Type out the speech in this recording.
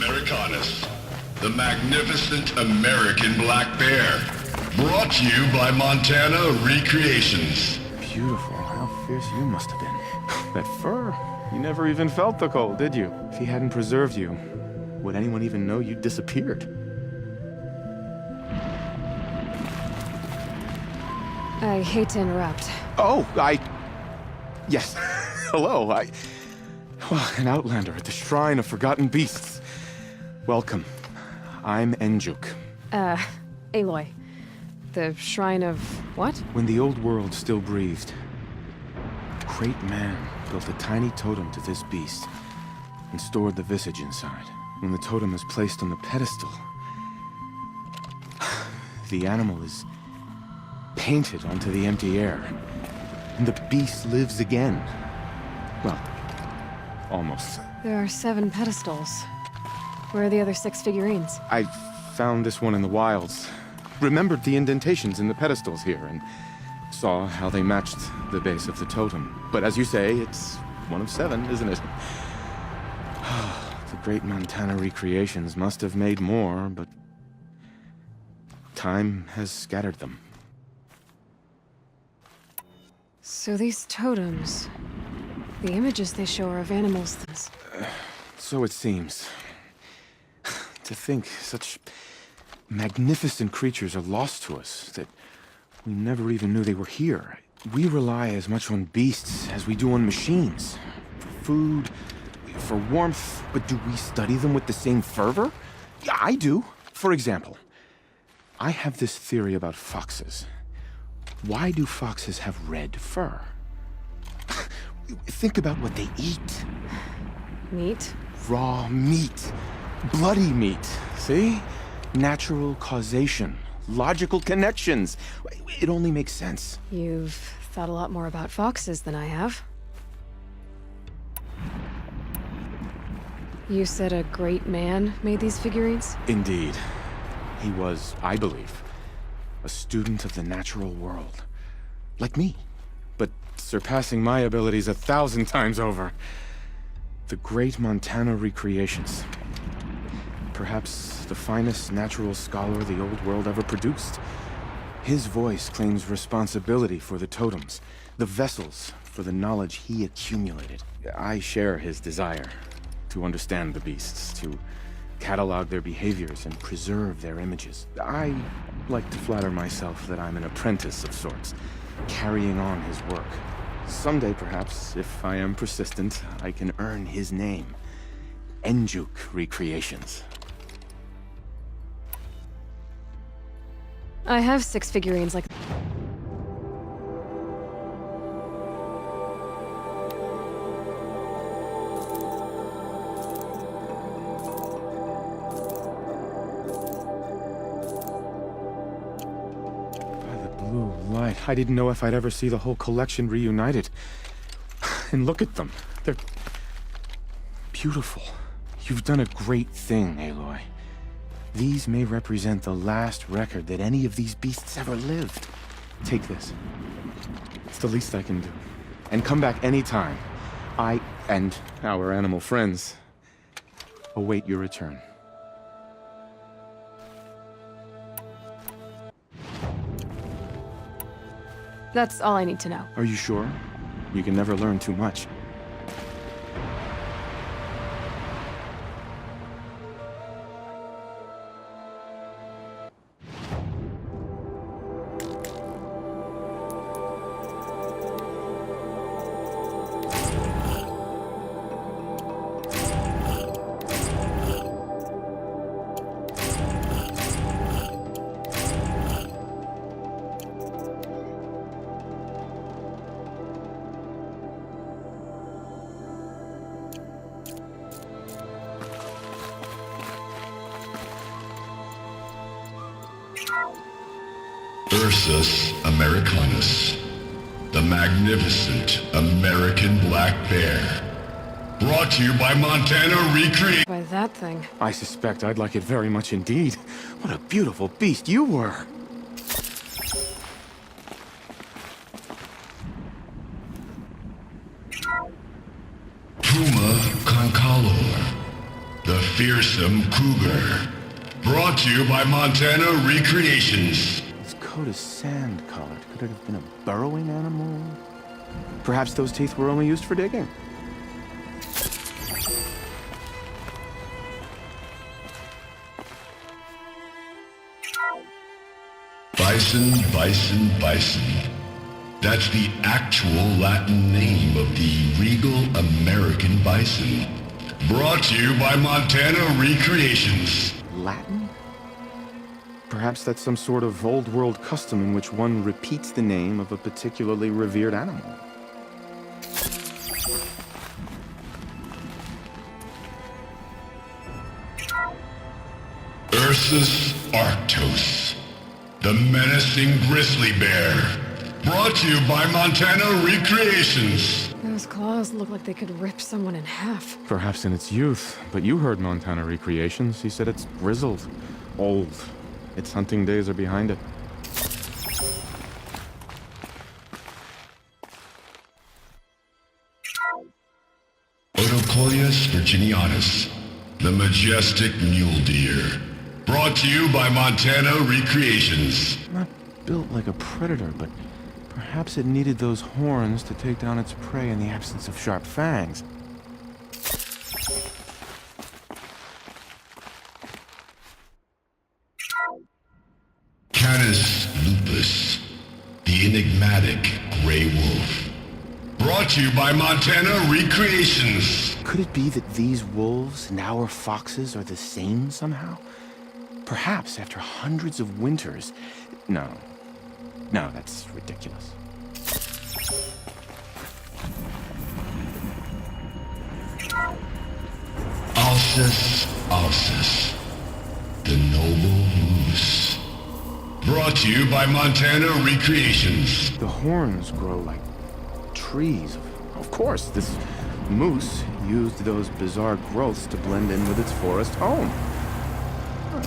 Americanus, the magnificent American black bear. Brought to you by Montana Recreations. Beautiful. How fierce you must have been. That fur. You never even felt the cold, did you? If he hadn't preserved you, would anyone even know you'd disappeared? I hate to interrupt. Oh, Yes. Hello, Well, an outlander at the Shrine of Forgotten Beasts. Welcome. I'm Enjuk. Aloy. The Shrine of what? When the old world still breathed, a great man built a tiny totem to this beast and stored the visage inside. When the totem is placed on the pedestal, the animal is painted onto the empty air, and the beast lives again. Well, almost. There are 7 pedestals. Where are the other 6 figurines? I found this one in the wilds. Remembered the indentations in the pedestals here, and saw how they matched the base of the totem. But as you say, it's one of 7, isn't it? The great Montana Recreations must have made more, but time has scattered them. So these totems... the images they show are of animals. So it seems. To think such magnificent creatures are lost to us, that we never even knew they were here. We rely as much on beasts as we do on machines. For food, for warmth, but do we study them with the same fervor? Yeah, I do. For example, I have this theory about foxes. Why do foxes have red fur? Think about what they eat. Meat? Raw meat. Bloody meat. See? Natural causation. Logical connections. It only makes sense. You've thought a lot more about foxes than I have. You said a great man made these figurines? Indeed. He was, I believe, a student of the natural world. Like me. But surpassing my abilities 1,000 times over. The great Montana Recreations. Perhaps the finest natural scholar the old world ever produced. His voice claims responsibility for the totems, the vessels for the knowledge he accumulated. I share his desire to understand the beasts, to catalog their behaviors and preserve their images. I like to flatter myself that I'm an apprentice of sorts, carrying on his work. Someday, perhaps, if I am persistent, I can earn his name. Enjuk Recreations. I have 6 figurines like... Light. I didn't know if I'd ever see the whole collection reunited. And look at them. They're beautiful. You've done a great thing, Aloy. These may represent the last record that any of these beasts ever lived. Take this. It's the least I can do. And come back anytime. I and our animal friends await your return. That's all I need to know. Are you sure? You can never learn too much. Ursus Americanus, the magnificent American black bear. Brought to you by Montana Recreations. By that thing. I suspect I'd like it very much indeed. What a beautiful beast you were! Puma concolor, the fearsome cougar. Brought to you by Montana Recreations. Its coat is sand-colored. Could it have been a burrowing animal? Perhaps those teeth were only used for digging. Bison, bison, bison. That's the actual Latin name of the regal American bison. Brought to you by Montana Recreations. Latin? Perhaps that's some sort of old world custom in which one repeats the name of a particularly revered animal. Ursus arctos, the menacing grizzly bear. Brought to you by Montana Recreations. Those claws look like they could rip someone in half. Perhaps in its youth, but you heard Montana Recreations. He said it's grizzled, old. Its hunting days are behind it. Odocoius virginianus, the majestic mule deer. Brought to you by Montana Recreations. Not built like a predator, but perhaps it needed those horns to take down its prey in the absence of sharp fangs. Canis lupus, the enigmatic gray wolf. Brought to you by Montana Recreations. Could it be that these wolves and our foxes are the same somehow? Perhaps after hundreds of winters... No, that's ridiculous. Alces alces, the noble moose. Brought to you by Montana Recreations. The horns grow like trees. Of course, this moose used those bizarre growths to blend in with its forest home. Huh.